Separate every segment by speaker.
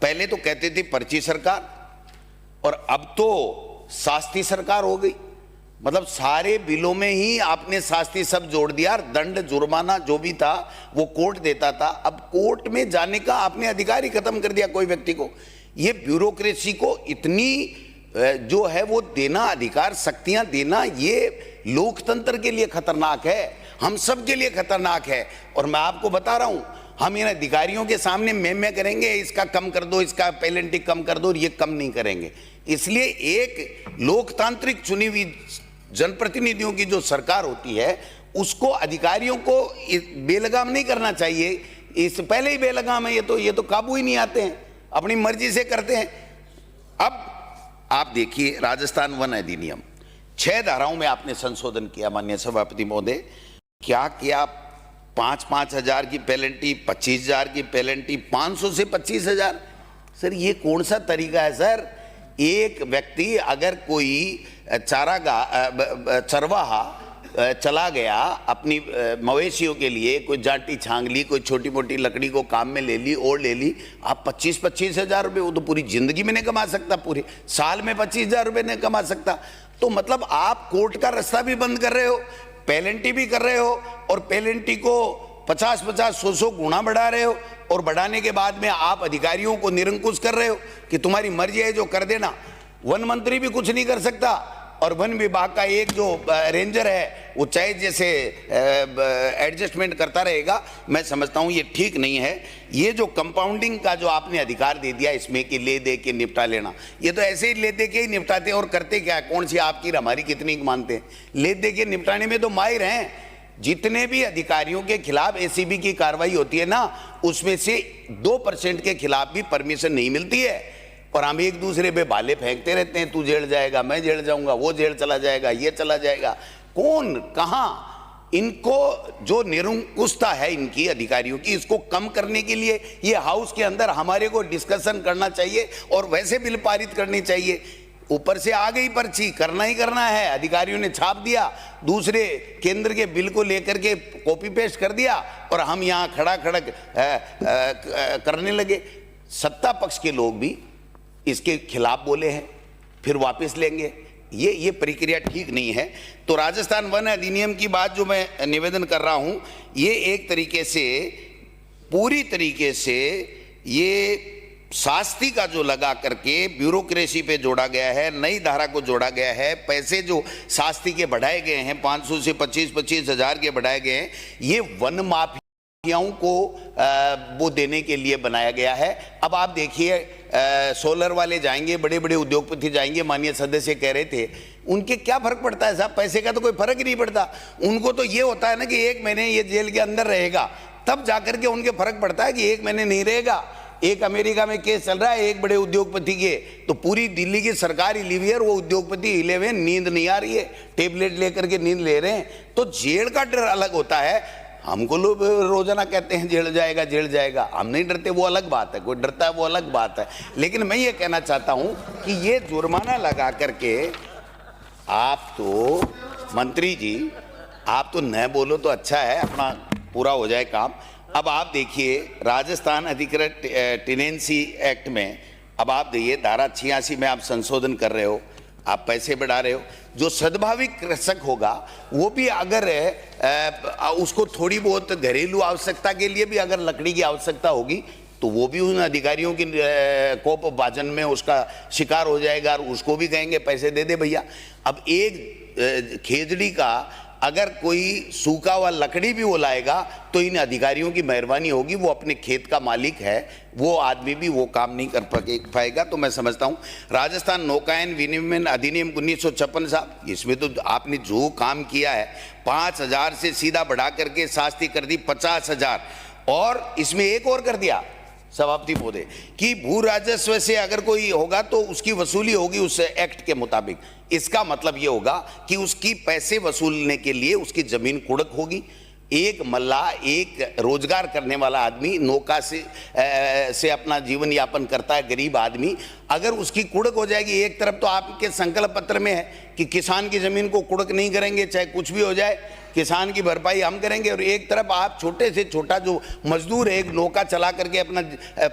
Speaker 1: पहले तो कहते थे पर्ची सरकार और अब तो शास्ती सरकार हो गई। मतलब सारे बिलों में ही आपने शास्ती सब जोड़ दिया। दंड जुर्माना जो भी था वो कोर्ट देता था, अब कोर्ट में जाने का आपने अधिकार ही खत्म कर दिया कोई व्यक्ति को। ये ब्यूरोक्रेसी को इतनी जो है वो देना, अधिकार शक्तियां देना, ये लोकतंत्र के लिए खतरनाक है, हम सब के लिए खतरनाक है। और मैं आपको बता रहा हूं, हम इन अधिकारियों के सामने मैं करेंगे, इसका कम कर दो, इसका पेनल्टी कम कर दो, और ये कम नहीं करेंगे। इसलिए एक लोकतांत्रिक चुनी हुई जनप्रतिनिधियों की जो सरकार होती है उसको अधिकारियों को बेलगाम नहीं करना चाहिए। इस पहले ही बेलगाम है, ये तो काबू ही नहीं आते हैं, अपनी मर्जी से करते हैं। अब आप देखिए राजस्थान वन अधिनियम 6 धाराओं में आपने संशोधन किया माननीय सभापति महोदय। क्या किया? 5-5 हजार की पेनल्टी, 25 हजार की पेनल्टी, 500 से 25,000। सर ये कौन सा तरीका है सर? एक व्यक्ति अगर कोई चरवाहा चला गया अपनी मवेशियों के लिए, कोई जाटी छांग ली, कोई छोटी मोटी लकड़ी को काम में ले ली और ले ली, आप 25-25 हजार रुपये, वो तो पूरी जिंदगी में नहीं कमा सकता, पूरे साल में 25,000 रुपये नहीं कमा सकता। तो मतलब आप कोर्ट का रास्ता भी बंद कर रहे हो, पेनल्टी भी कर रहे हो, और पेनल्टी को 50-50, 100 गुना बढ़ा रहे हो, और बढ़ाने के बाद में आप अधिकारियों को निरंकुश कर रहे हो कि तुम्हारी मर्जी है जो कर देना। वन मंत्री भी कुछ नहीं कर सकता, और वन विभाग का एक जो रेंजर है वो चाहे जैसे एडजस्टमेंट करता रहेगा। मैं समझता हूँ ये ठीक नहीं है। ये जो कंपाउंडिंग का जो आपने अधिकार दे दिया इसमें कि ले दे के निपटा लेना, ये तो ऐसे ही ले दे के ही निपटाते हैं। और करते क्या है, कौन सी आपकी हमारी कितनी मानते हैं? ले दे के निपटाने में तो माहिर हैं। जितने भी अधिकारियों के खिलाफ एसीबी की कार्रवाई होती है ना, उसमें से 2% के खिलाफ भी परमिशन नहीं मिलती है, और हम एक दूसरे पे भाले फेंकते रहते हैं, तू जेल जाएगा, मैं जेल जाऊंगा, वो जेल चला जाएगा, ये चला जाएगा। कौन कहां? इनको जो निरंकुशता है इनकी अधिकारियों की, इसको कम करने के लिए ये हाउस के अंदर हमारे को डिस्कशन करना चाहिए और वैसे बिल पारित करनी चाहिए। ऊपर से आ गई पर्ची, करना ही करना है, अधिकारियों ने छाप दिया, दूसरे केंद्र के बिल को लेकर के कॉपी पेस्ट कर दिया, और हम यहाँ खड़ा करने लगे। सत्ता पक्ष के लोग भी इसके खिलाफ बोले हैं, फिर वापस लेंगे। ये प्रक्रिया ठीक नहीं है। तो राजस्थान वन अधिनियम की बात जो मैं निवेदन कर रहा हूं, ये एक तरीके से पूरी तरीके से ये शास्ती का जो लगा करके ब्यूरोक्रेसी पे जोड़ा गया है, नई धारा को जोड़ा गया है। पैसे जो शास्ती के बढ़ाए गए हैं, 500 से 25-25 हजार के बढ़ाए गए हैं, ये वन माफियाओं को वो देने के लिए बनाया गया है। अब आप देखिए सोलर वाले जाएंगे, बड़े बड़े उद्योगपति जाएंगे, माननीय सदस्य कह रहे थे, उनके क्या फर्क पड़ता है साहब? पैसे का तो कोई फर्क ही नहीं पड़ता। उनको तो ये होता है ना कि 1 महीने ये जेल के अंदर रहेगा, तब जाकर के उनके फर्क पड़ता है कि 1 महीने नहीं रहेगा। एक अमेरिका में केस चल रहा है एक बड़े उद्योगपति के, तो पूरी दिल्ली की सरकार हिली हुई है, वो उद्योगपति हिले हुए, नींद नहीं आ रही है, टेबलेट लेकर के नींद ले रहे हैं। तो जेल का डर अलग होता है। हमको लोग रोजाना कहते हैं जेल जाएगा, जेल जाएगा, हम नहीं डरते, वो अलग बात है, कोई डरता है वो अलग बात है। लेकिन मैं ये कहना चाहता हूं कि ये जुर्माना लगा करके आप तो मंत्री जी, आप तो न बोलो तो अच्छा है, अपना पूरा हो जाए काम। अब आप देखिए राजस्थान अधिकृत टेनेंसी एक्ट में, अब आप देखिए धारा 86 में आप संशोधन कर रहे हो, आप पैसे बढ़ा रहे हो। जो सद्भाविक कृषक होगा वो भी अगर उसको थोड़ी बहुत घरेलू आवश्यकता के लिए भी अगर लकड़ी की आवश्यकता होगी, तो वो भी उन अधिकारियों की कोप भाजन में उसका शिकार हो जाएगा, और उसको भी कहेंगे पैसे दे दे भैया। अब एक खेजड़ी का अगर कोई सूखा हुआ लकड़ी भी वो लाएगा, तो इन अधिकारियों की मेहरबानी होगी, वो अपने खेत का मालिक है, वो आदमी भी वो काम नहीं कर पाएगा। तो मैं समझता हूँ राजस्थान नौकायन विनियमन अधिनियम 1956 साहब, इसमें तो आपने जो काम किया है, 5,000 से सीधा बढ़ा करके शास्ति कर दी 50,000, और इसमें एक और कर दिया सभापति महोदय कि भू राजस्व से अगर कोई होगा तो उसकी वसूली होगी उस एक्ट के मुताबिक। इसका मतलब ये होगा कि उसकी पैसे वसूलने के लिए उसकी जमीन कुड़क होगी। एक मल्लाह, एक रोजगार करने वाला आदमी, नौका से अपना जीवन यापन करता है, गरीब आदमी, अगर उसकी कुड़क हो जाएगी, एक तरफ तो आपके संकल्प पत्र में है कि किसान की जमीन को कुड़क नहीं करेंगे चाहे कुछ भी हो जाए, किसान की भरपाई हम करेंगे, और एक तरफ आप छोटे से छोटा जो मजदूर है, एक नौका चला करके अपना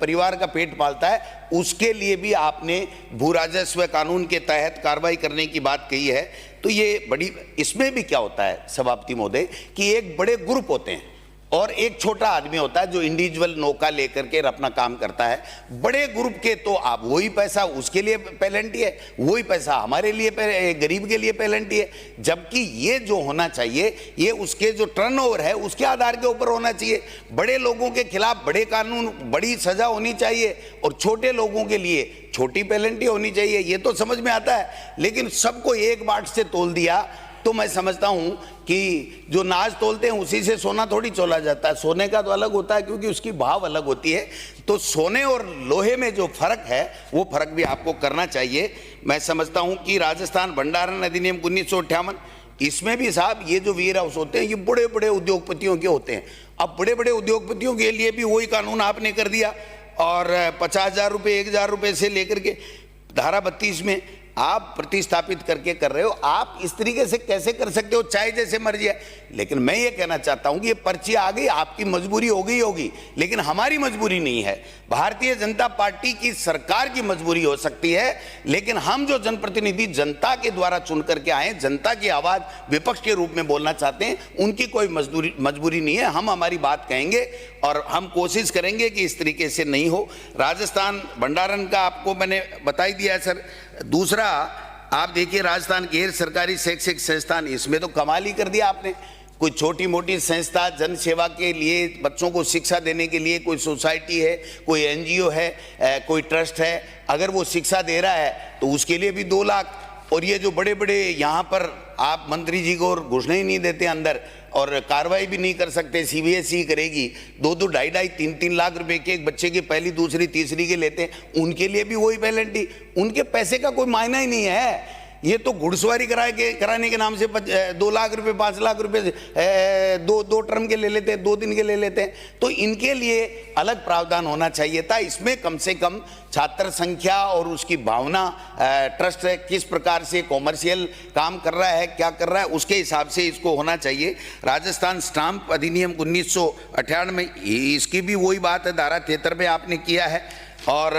Speaker 1: परिवार का पेट पालता है, उसके लिए भी आपने भू राजस्व कानून के तहत कार्रवाई करने की बात कही है। तो ये बड़ी, इसमें भी क्या होता है सभापति महोदय कि एक बड़े ग्रुप होते हैं और एक छोटा आदमी होता है जो इंडिविजुअल नौका लेकर के अपना काम करता है। बड़े ग्रुप के तो आप वही पैसा उसके लिए पेनल्टी है, वही पैसा हमारे लिए गरीब के लिए पेनल्टी है, जबकि ये जो होना चाहिए ये उसके जो टर्नओवर है उसके आधार के ऊपर होना चाहिए। बड़े लोगों के खिलाफ बड़े कानून, बड़ी सजा होनी चाहिए और छोटे लोगों के लिए छोटी पेनल्टी होनी चाहिए, ये तो समझ में आता है। लेकिन सबको एक बाट से तोल दिया तो मैं समझता हूं कि जो नाज तोलते हैं उसी से सोना थोड़ी तोला जाता है। सोने का तो अलग होता है क्योंकि उसकी भाव अलग होती है। तो सोने और लोहे में जो फर्क है वो फर्क भी आपको करना चाहिए। मैं समझता हूं कि राजस्थान भंडारण अधिनियम 1958, इसमें भी साहब ये जो वेयर हाउस होते हैं ये बड़े बड़े उद्योगपतियों के होते हैं। अब बड़े बड़े उद्योगपतियों के लिए भी वही कानून आपने कर दिया और 50,000 रुपये 1,000 रुपये से लेकर के धारा 32 में आप प्रतिस्थापित करके कर रहे हो। आप इस तरीके से कैसे कर सकते हो, चाहे जैसे मर्जी है। लेकिन मैं ये कहना चाहता हूं कि ये पर्ची आ गई, आपकी मजबूरी हो गई होगी, लेकिन हमारी मजबूरी नहीं है। भारतीय जनता पार्टी की सरकार की मजबूरी हो सकती है, लेकिन हम जो जनप्रतिनिधि जनता के द्वारा चुन करके आए, जनता की आवाज विपक्ष के रूप में बोलना चाहते हैं, उनकी कोई मजबूरी नहीं है। हम हमारी बात कहेंगे और हम कोशिश करेंगे कि इस तरीके से नहीं हो। राजस्थान भंडारण का आपको मैंने बता ही दिया है सर। दूसरा आप देखिए, राजस्थान गैर सरकारी शैक्षिक संस्थान, इसमें तो कमाल ही कर दिया आपने। कोई छोटी मोटी संस्था जन सेवा के लिए, बच्चों को शिक्षा देने के लिए कोई सोसाइटी है, कोई एनजीओ है, कोई ट्रस्ट है, अगर वो शिक्षा दे रहा है तो उसके लिए भी 2 लाख। और ये जो बड़े बड़े यहाँ पर आप मंत्री जी को घुसने ही नहीं देते अंदर और कार्रवाई भी नहीं कर सकते, सीबीएसई करेगी, 2-2, 2.5-2, 3-3 लाख रुपए के एक बच्चे की पहली दूसरी तीसरी के लेते हैं, उनके लिए भी वही पेनल्टी। उनके पैसे का कोई मायना ही नहीं है। ये तो घुड़सवारी कराने के नाम से 2 लाख रुपए 5 लाख रुपए दो टर्म के ले लेते हैं, 2 दिन के ले लेते हैं। तो इनके लिए अलग प्रावधान होना चाहिए था। इसमें कम से कम छात्र संख्या और उसकी भावना, ट्रस्ट किस प्रकार से कॉमर्शियल काम कर रहा है, क्या कर रहा है, उसके हिसाब से इसको होना चाहिए। राजस्थान स्टाम्प अधिनियम 1998 में इसकी भी वही बात है, धारा 73 में आपने किया है। और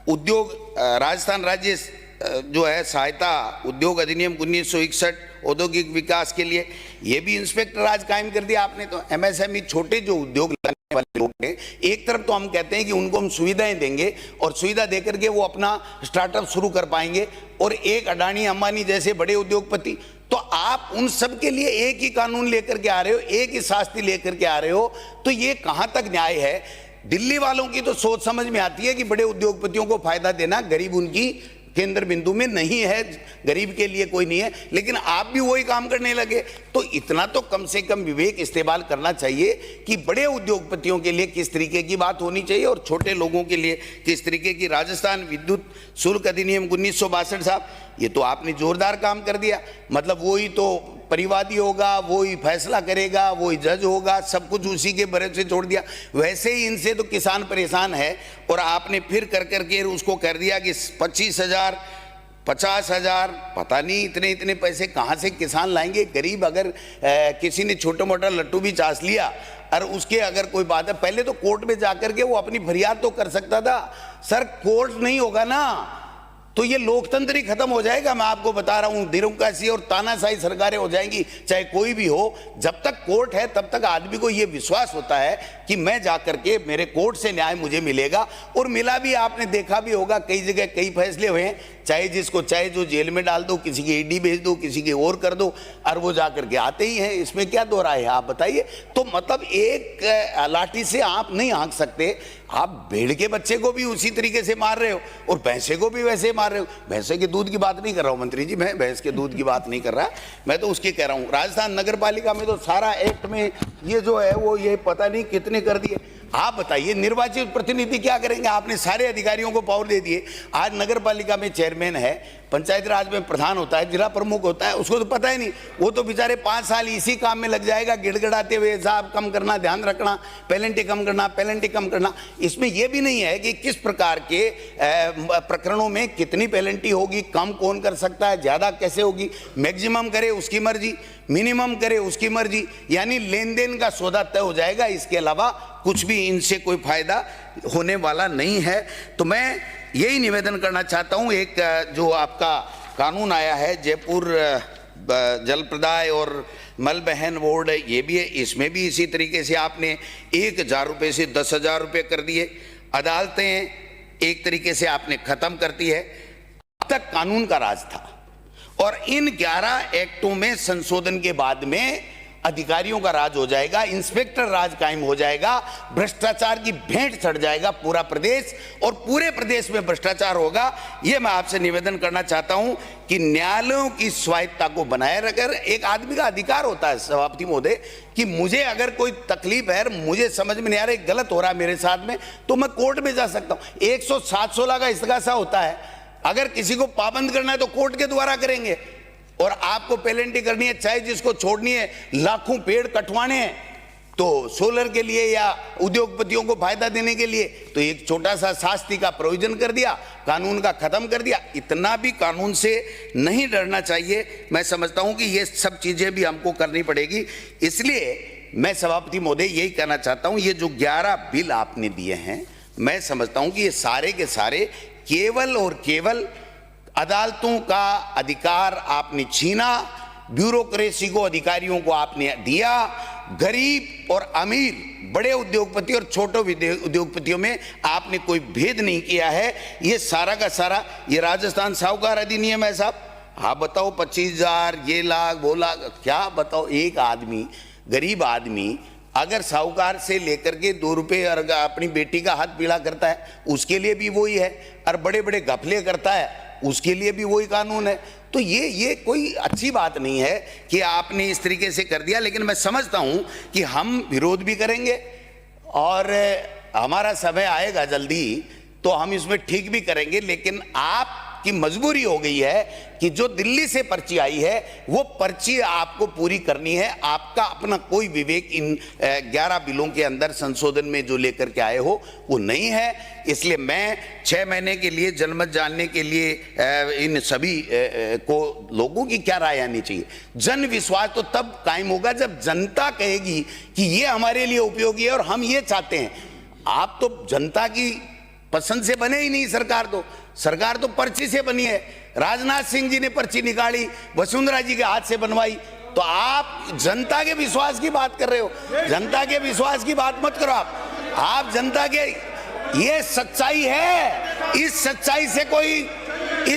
Speaker 1: उद्योग, राजस्थान राज्य जो है सहायता उद्योग अधिनियम 1961 औद्योगिक विकास के लिए, ये भी इंस्पेक्टर राज कायम कर दिया आपने। तो एमएसएमई, छोटे जो उद्योग लगाने वाले लोग हैं, एक तरफ तो हम कहते हैं कि उनको हम सुविधाएं देंगे और सुविधा देकर के वो अपना स्टार्टअप शुरू कर पाएंगे, और एक अडानी अंबानी जैसे बड़े उद्योगपति, तो आप उन सब के लिए एक ही कानून लेकर के आ रहे हो, एक ही शास्ति लेकर के आ रहे हो। तो ये कहां तक न्याय है? दिल्ली वालों की तो सोच समझ में आती है कि बड़े उद्योगपतियों को फायदा देना, गरीब उनकी केंद्र बिंदु में नहीं है, गरीब के लिए कोई नहीं है, लेकिन आप भी वही काम करने लगे। तो इतना तो कम से कम विवेक इस्तेमाल करना चाहिए कि बड़े उद्योगपतियों के लिए किस तरीके की बात होनी चाहिए और छोटे लोगों के लिए किस तरीके की। राजस्थान विद्युत शुल्क अधिनियम 1962 साहब, ये तो आपने जोरदार काम कर दिया। मतलब वही तो परिवादी होगा, वही फैसला करेगा, वही जज होगा, सब कुछ उसी के भरोसे छोड़ दिया। वैसे ही इनसे तो किसान परेशान है, और आपने फिर कर करके उसको कर दिया कि 25,000 50,000, पता नहीं इतने इतने पैसे कहाँ से किसान लाएंगे। गरीब अगर किसी ने छोटा मोटा लट्टू भी चास लिया और उसके अगर कोई बात है, पहले तो कोर्ट में जाकर के वो अपनी फरियाद तो कर सकता था। सर कोर्ट नहीं होगा ना तो ये लोकतंत्र ही खत्म हो जाएगा। मैं आपको बता रहा हूं, डेमोक्रेसी और तानाशाही सरकारें हो जाएंगी, चाहे कोई भी हो। जब तक कोर्ट है तब तक आदमी को ये विश्वास होता है कि मैं जाकर के मेरे कोर्ट से न्याय मुझे मिलेगा, और मिला भी। आपने देखा भी होगा कई जगह कई फैसले हुए हैं, चाहे जिसको चाहे जो जेल में डाल दो, किसी की ईडी भेज दो, किसी की और कर दो, और वो जाकर के आते ही हैं। इसमें क्या दो राय है, आप बताइए। तो मतलब एक लाठी से आप नहीं हाँक सकते। आप भेड़ के बच्चे को भी उसी तरीके से मार रहे हो और भैंसे को भी वैसे मार रहे हो। भैंसे के दूध की बात नहीं कर रहा हूं मंत्री जी, मैं भैंस के दूध की बात नहीं कर रहा, मैं तो उसकी कह रहा हूं। राजस्थान नगर पालिका में तो सारा एक्ट में ये जो है वो ये पता नहीं कितने कर दिए। आप बताइए निर्वाचित प्रतिनिधि क्या करेंगे? आपने सारे अधिकारियों को पावर दे दिए। आज नगर पालिका में चेयरमैन है, पंचायत राज में प्रधान होता है, जिला प्रमुख होता है, उसको तो पता ही नहीं। वो तो बेचारे 5 साल इसी काम में लग जाएगा, गिड़गिड़ाते हुए साहब कम करना, ध्यान रखना, पेनल्टी कम करना, पेनल्टी कम करना। इसमें यह भी नहीं है कि किस प्रकार के प्रकरणों में कितनी पेनल्टी होगी, कम कौन कर सकता है, ज्यादा कैसे होगी, मैक्सिमम करे उसकी मर्जी। मिनिमम करे उसकी मर्जी, यानी लेन देन का सौदा तय हो जाएगा, इसके अलावा कुछ भी इनसे कोई फायदा होने वाला नहीं है। तो मैं यही निवेदन करना चाहता हूं, एक जो आपका कानून आया है जयपुर जल प्रदाय और मल बहन बोर्ड, ये भी है, इसमें भी इसी तरीके से आपने 1,000 रुपये से 10,000 रुपये कर दिए। अदालतें एक तरीके से आपने खत्म कर दी है। अब तक कानून का राज था और इन 11 एक्टों में संशोधन के बाद में अधिकारियों का राज हो जाएगा, इंस्पेक्टर राज कायम हो जाएगा, भ्रष्टाचार की भेंट चढ़ जाएगा पूरा प्रदेश और पूरे प्रदेश में भ्रष्टाचार होगा। ये मैं आपसे निवेदन करना चाहता हूं कि न्यायालयों की स्वायत्ता को बनाए रखकर, एक आदमी का अधिकार होता है सभापति महोदय कि मुझे अगर कोई तकलीफ है, मुझे समझ में नहीं आ रहा, गलत हो रहा है मेरे साथ में, तो मैं कोर्ट में जा सकता हूं। 107-16 का इस्तगासा होता है, अगर किसी को पाबंद करना है तो कोर्ट के द्वारा करेंगे। और आपको पेनल्टी करनी है, चाहे जिसको छोड़नी है, लाखों पेड़ कटवाने हैं तो सोलर के लिए या उद्योगपतियों को फायदा देने के लिए, तो एक छोटा सा शास्ति का प्रोविजन कर दिया, कानून का खत्म कर दिया। इतना भी कानून से नहीं डरना चाहिए। मैं समझता हूं कि ये सब चीजें भी हमको करनी पड़ेगी। इसलिए मैं सभापति महोदय यही कहना चाहता हूं, ये जो 11 बिल आपने दिए हैं, मैं समझता हूं कि ये सारे के सारे केवल और केवल अदालतों का अधिकार आपने छीना, ब्यूरोक्रेसी को, अधिकारियों को आपने दिया, गरीब और अमीर, बड़े उद्योगपति और छोटे उद्योगपतियों में आपने कोई भेद नहीं किया है। ये सारा का सारा ये राजस्थान साहूकार अधिनियम है साहब। आप बताओ 25,000, ये लाख, वो लाख, क्या बताओ। एक आदमी, गरीब आदमी अगर साहूकार से लेकर के 2 रुपये अपनी बेटी का हाथ पीला करता है, उसके लिए भी वही है, और बड़े बड़े घपले करता है उसके लिए भी वही कानून है। तो ये कोई अच्छी बात नहीं है कि आपने इस तरीके से कर दिया। लेकिन मैं समझता हूं कि हम विरोध भी करेंगे और हमारा समय आएगा जल्दी तो हम इसमें ठीक भी करेंगे। लेकिन आपकी मजबूरी हो गई है कि जो दिल्ली से पर्ची आई है वो पर्ची आपको पूरी करनी है। आपका अपना कोई विवेक इन 11 बिलों के अंदर संशोधन में जो लेकर के आए हो वो नहीं है। इसलिए मैं 6 महीने के लिए जनमत जानने के लिए इन सभी को लोगों की क्या राय आनी चाहिए। जन विश्वास तो तब कायम होगा जब जनता कहेगी कि ये हमारे लिए उपयोगी है और हम ये चाहते हैं। आप तो जनता की पसंद से बने ही नहीं, सरकार तो पर्ची से बनी है। राजनाथ सिंह जी ने पर्ची निकाली, वसुंधरा जी के हाथ से बनवाई। तो आप जनता के विश्वास की बात कर रहे हो, जनता के विश्वास की बात मत करो। आप जनता के, ये सच्चाई है, इस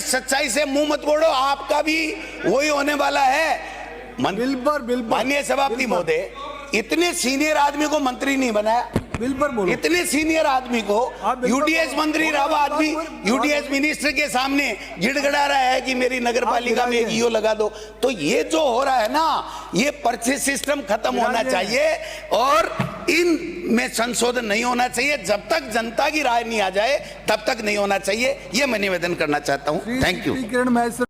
Speaker 1: सच्चाई से मुंह मत मोड़ो। आपका भी वही होने वाला है। माननीय सभापति महोदय, इतने सीनियर आदमी को मंत्री नहीं बनाया,
Speaker 2: बिल पर बोलो।
Speaker 1: इतने सीनियर आदमी को यूडीएस मंत्री रहा आदमी यूडीएस मिनिस्टर के सामने गिड़गड़ा रहा है कि मेरी नगर पालिका में एक ईओ लगा दो। तो ये जो हो रहा है ना, ये पर्ची सिस्टम खत्म होना चाहिए और इन में संशोधन नहीं होना चाहिए। जब तक जनता की राय नहीं आ जाए तब तक नहीं होना चाहिए। ये मैं निवेदन करना चाहता हूं। Thank you.